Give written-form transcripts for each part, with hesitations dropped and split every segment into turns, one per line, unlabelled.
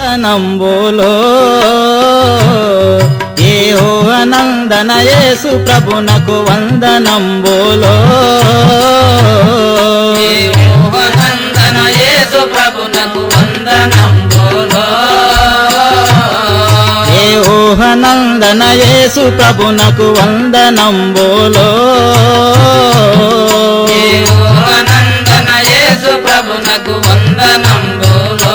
వందనంబోలో యెహోవానందన యేసు ప్రభునకు వందనంబోలో
యెహోవానందన యేసు ప్రభునకు వందనంబోలో
యెహోవానందన యేసు ప్రభునకు వందనంబోలో
యెహోవానందన యేసు ప్రభునకు వందనంబోలో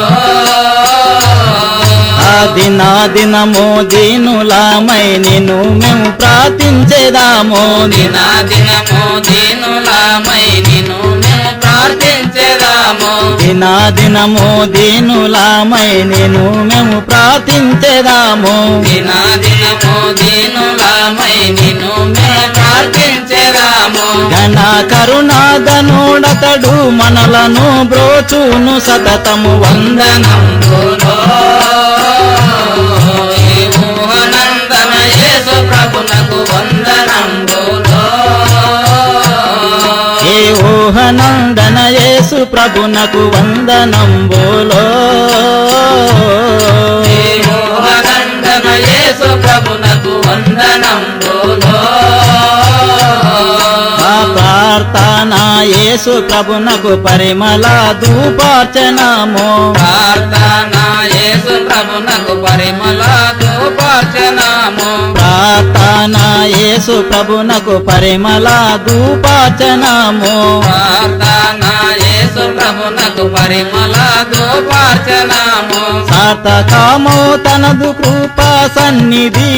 దినము దీనులామై నిన్ను మేము ప్రార్థించేదాము
దినము దీనులామై నిన్ను మేము ప్రార్థించేదాము
దినము దీనులామై నిన్ను మేము ప్రార్థించేదాము
దినము దీనులామై నిన్ను మేము ప్రార్థించేదాము
ఘన కరుణాధనుడతడు మనలను బ్రోచును సతతము
వందనంబోలో యెహోవానందన యేసు ప్రభునకు వందనంబోలో
యెహోవానందన యేసు ప్రభునకు వందనంబోలో
యెహోవానందన యేసు ప్రభునకు వందనంబోలో
ప్రార్థన యేసు ప్రభునకు పరిమళ ధూపార్చనము
ప్రార్థన యేసు ప్రభునకు పరిమళ ధూపార్చనము
ప్రార్థన యేసు ప్రభునకు పరిమళ ధూపార్చనము
ప్రార్థన యేసు ప్రభునకు పరిమళ ధూపార్చనము
సార్థకము తనదు కృపా సన్నిధి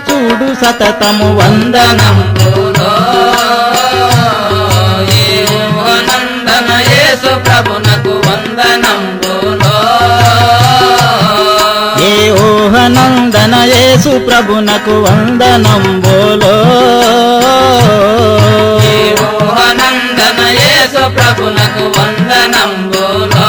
చూడు సతతము
వందనంబోలో యెహోవానందన యేసు ప్రభునకు వందనంబోలో
యెహోవానందన యేసు ప్రభునకు వందనంబోలో
యెహోవానందన యేసు ప్రభునకు వందనంబోలో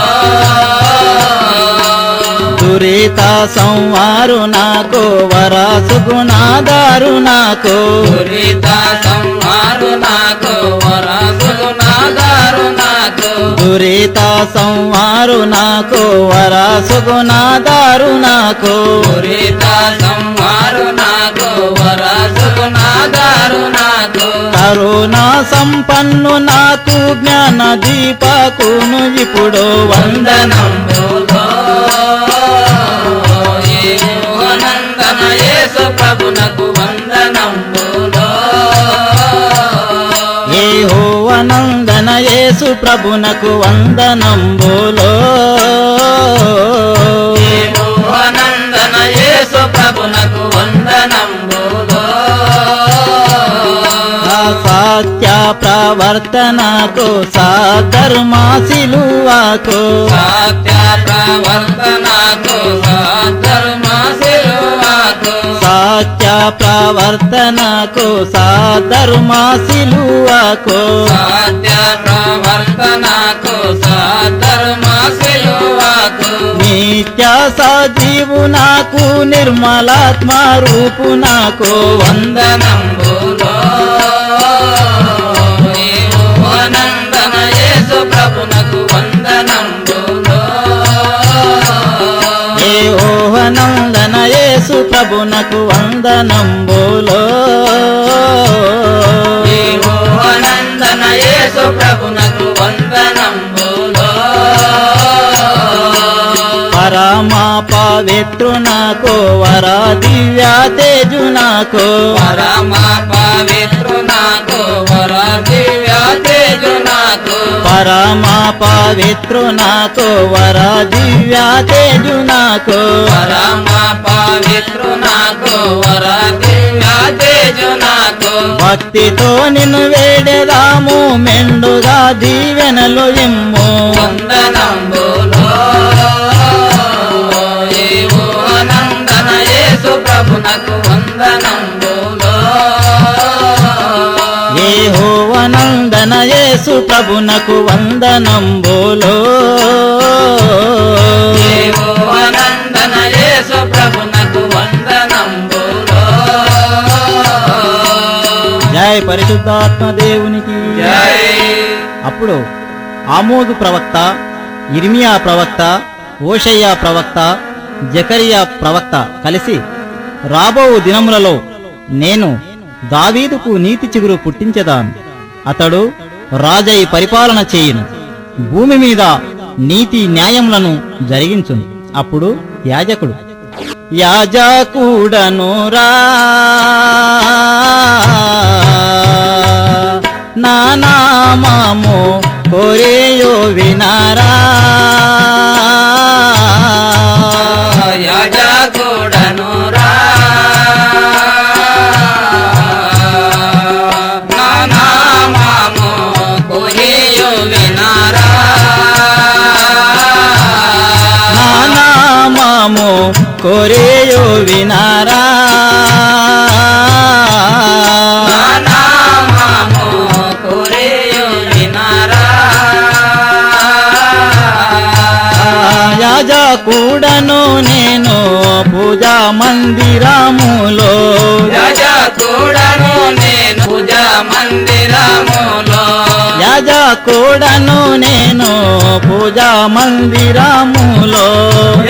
దురిత సంవారు నాకు వరాసు గుణాదారు నాకు
దురిత సంహారు నాకు వరసులు నాదారు నాకు
దురిత సంవారు నాకు వరాసు గుణాదారు నాకు
దురిత సంహారు నాకు వరసులు నాదారు నాకు
కరుణా సంపన్ను నాకు జ్ఞాన దీపకును ఇప్పుడు
వందనంబోలో యెహోవానందన యేసు ప్రభునకు వందనంబోలో
యెహోవానందన యేసు ప్రభునకు వందనంబోలో
యెహోవానందన యేసు ప్రభునకు వందనంబోలో
సత్య ప్రవర్తనకు సాధర్మాశిలువాకు
సత్య ప్రవర్తనకు సాధర్మశిలువకు
సత్య ప్రవర్తనకు సాధర్మాశిలువాకు
సత్య ప్రవర్తనకు సాధర్మశిలువకు
నిత్య సజీవు నాకు నిర్మలాత్మ రూపు నాకు
వందనంబోలో యెహోవానందన యేసు ప్రభునకు వందనంబోలో
యెహోవానందన యేసు ప్రభునకు వందనంబోలో
యెహోవానందన యేసు ప్రభునకు వందనంబోలో
పరమ పవిత్రునకు వర దివ్య తేజునకు
పరమ పవిత్రునకు వర దివ్య తేజునకు
పరమ పవిత్రునకు వర దివ్య తేజునకు
పరమ పవిత్రునకు వర దివ్య తేజునకు
భక్తితో నిన్ను వేడెదాము మెండుగా దీవెనలు ఇమ్ము
వందనంబోలో యెహోవానందన యేసు ప్రభునకు వందనంబోలో
యెహోవానందన యేసు ప్రభునకు వందనంబోలో
యెహోవానందన యేసు ప్రభునకు వందనంబోలో
జై పరిశుద్ధాత్మ దేవునికి
జై
అప్పుడు ఆమోదు ప్రవక్త, ఇర్మియా ప్రవక్త, ఓషయ్య ప్రవక్త, జకరియా ప్రవక్త కలిసి రాబో దినములలో నేను దావీదుకు నీతి చిగురు పుట్టించెదాను, అతడు రాజై పరిపాలన చేయును, భూమి మీద నీతి న్యాయములను జరిగించును. అప్పుడు యాజకుడు యాజకుడను రా నా నామము కోరేయో వినారా
యాజకుడను రా నా నామము కోరేయో వినారా
నా నామము కోరేయో వినారా
నా నామము కోరేయో వినారా
యాజకుడను నేను పూజా మందిరములో
యాజకుడను నేను పూజా మందిరములో
యాజకుడను నేను పూజా మందిరములో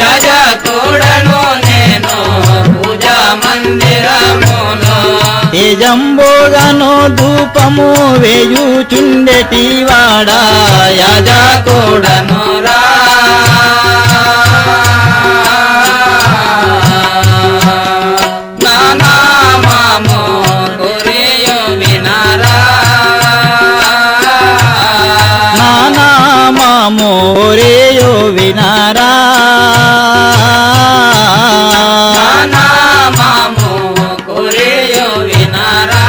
యాజకుడను నేను పూజా మందిరములో
తేజంబోగను ధూపము వేయుచుండెటి వాడా యాజకుడను
యాజకుడను రా నా నామము కోరేయో వినారా
నా నామము కోరేయో వినారా
నా నామము కోరేయో వినారా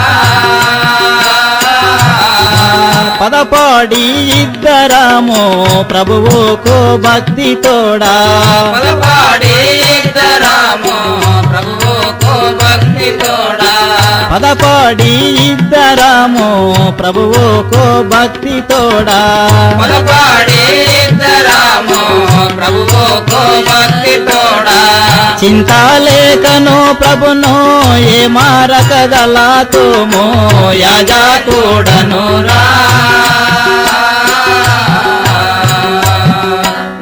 పదపాడి ఇద్దరము ప్రభువుకు భక్తి తోడా
పదపాడి ఇద్దరము ప్రభువుకు భక్తి తోడా
పదపాడి ఇద్దరము ప్రభువుకు భక్తి తోడా
పదపాడి ఇద్దరము ప్రభువుకు భక్తి తోడా
చింతాలేకను ప్రభును ఏ మారకగలతుము యాజకుడను రా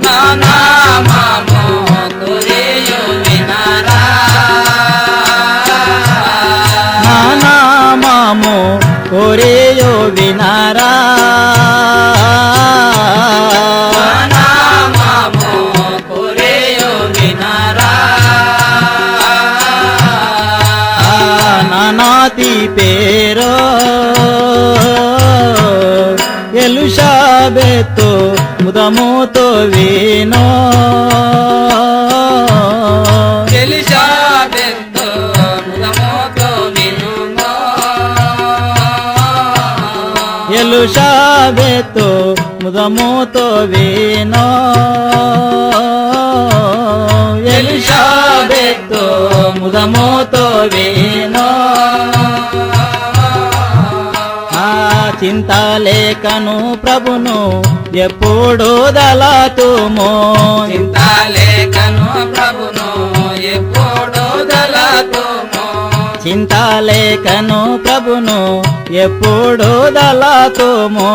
నా నామము కోరేయో వినారా
నా నామము కోరేయో వినారా
నా నామము కోరేయో వినారా
నానాతి పేరో ఎలుషాబెతు ముదముతో వీనో
ఎలిజబెతు ముదముతో వినుమో
ఎలుషాబెతు ముదముతో వీనో ఎలుషాబెతు ముదముతో వీనో చింతాలేకను ప్రభును ఎప్పుడు దళతుమో
చింతాలేకను ప్రభును ఎప్పుడు దళతుమో
చింతాలేకను ప్రభును ఎప్పుడు దళతుమో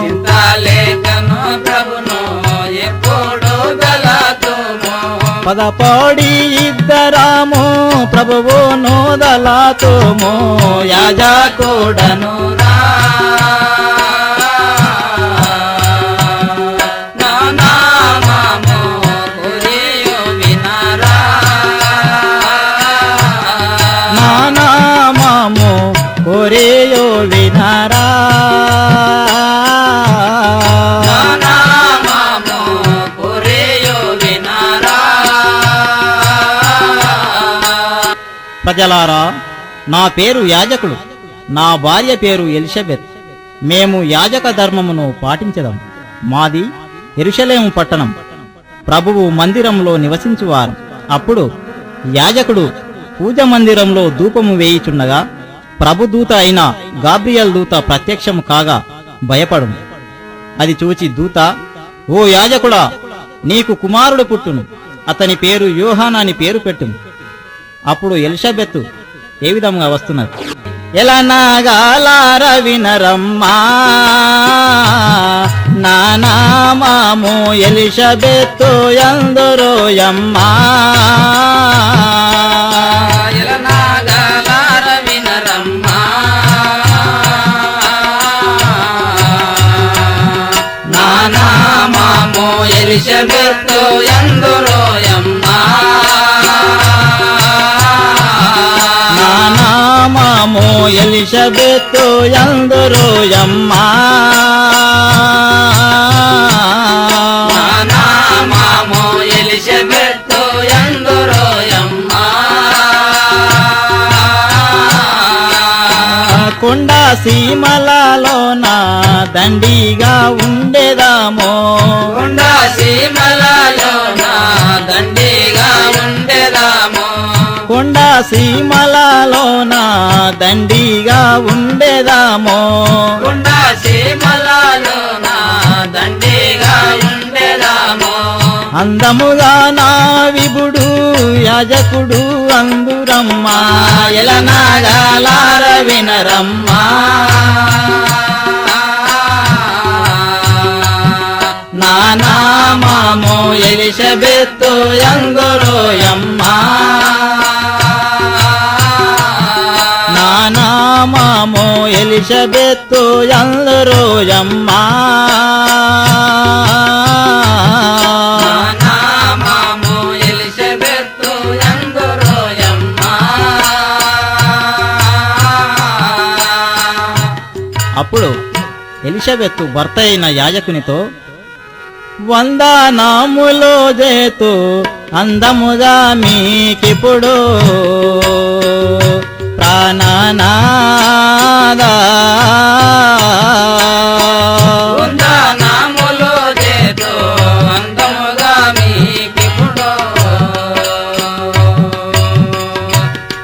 చింతాలేకను ప్రభును ఎప్పుడు దళతుమో
పదపాడి ఇద్దరము ప్రభువును దళతుమో యాజకుడను
రా నా నామము కోరేయో వినారా
నా నామము కోరేయో వినారా
నా నామము కోరేయో వినారా
ప్రజలారా, నా పేరు యాజకుడు, నా భార్య పేరు ఎలిషబెత్. మేము యాజక ధర్మమును పాటించదాం. మాది యెరూషలేము పట్టణం, ప్రభువు మందిరంలో నివసించువారు. అప్పుడు యాజకుడు పూజ మందిరంలో ధూపము వేయుచుండగా ప్రభుదూత అయిన గాబ్రియల్ దూత ప్రత్యక్షము కాగా భయపడును. అది చూచి దూత, ఓ యాజకుడా, నీకు కుమారుడు పుట్టును, అతని పేరు యోహానా అని పేరు పెట్టును. అప్పుడు ఎలిషబెత్ ఏ విధంగా వస్తున్నారు? ఎలా నాగాలార వినరమ్మా ప్రాణనామము ఎలిషబెత్తు యందురోయమ్మా
ఎలనాగలార వినరమ్మా నానామము ఎలిషబెత్తు యందురోయమ్మా
నానామము ఎలిషబెత్తు యందురోయమ్మా
నానామము ఎలిషబెత్తు యందురోయమ్మా
కొండ సీమలలోన దండిగా ఉండేదామో
కొండ సీమలలోన దండిగా ఉండేదాము
కొండ సీమలలోన దండిగా ఉండేదామో
కొండ సీమలలోన దండిగా ఉండేదాము
అందముగా నా విభుడు యాజకుడు అందురమ్మా ఎలనాగాలార వినరమ్మా నానామము ఎలిషబెత్తు యందురోయమ్మా నానామము ఎలిషబెత్తు యందురోయమ్మా
నానామము ఎలిషబెత్తు యందురోయమ్మా
అప్పుడు ఎలిషబెత్తు భర్త అయిన యాజకునితో వందనాములో చేతు అందముగా మీకిప్పుడు ప్రాణనాదా
వందనములు చేతు అందముగా మీకిప్పుడు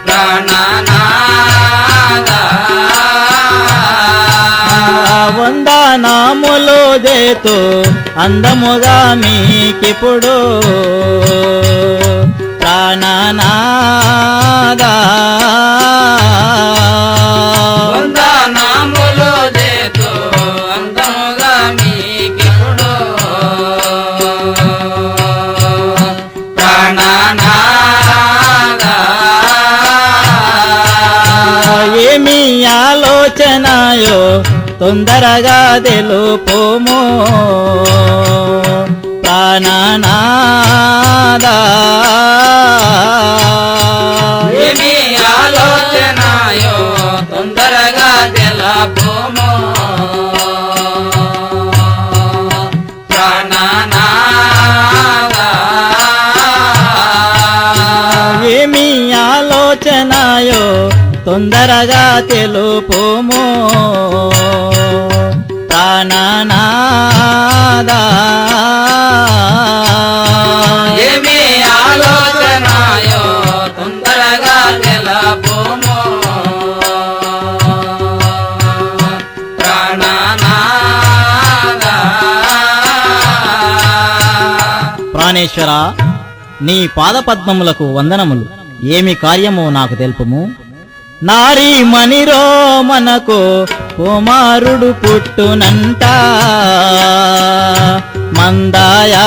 ప్రాణనాదా
వందనాములో చేతు అందముగా మీకిప్పుడు ప్రాణనాదా
వందనములు చేతు అందముగా మీకిప్పుడు ప్రాణనాదా
ఏమి ఆలోచనయో తొందరగా తెలుపుము ప్రాణనాదా
ఏమి ఆలోచనయో తొందరగా తెలుపుము ప్రాణనాదా
ఏమి ఆలోచనయో తొందరగా తెలుపుము ప్రాణనాదా
ఏమి ఆలోచనయో తొందరగా తెలుపుము ప్రాణనాదా
ప్రాణేశ్వర నీ పాదపద్మములకు వందనములు ఏమి కార్యమో నాకు తెలుపుము నారీ మణిరో మనకు కుమారుడు పుట్టునంట మందాయా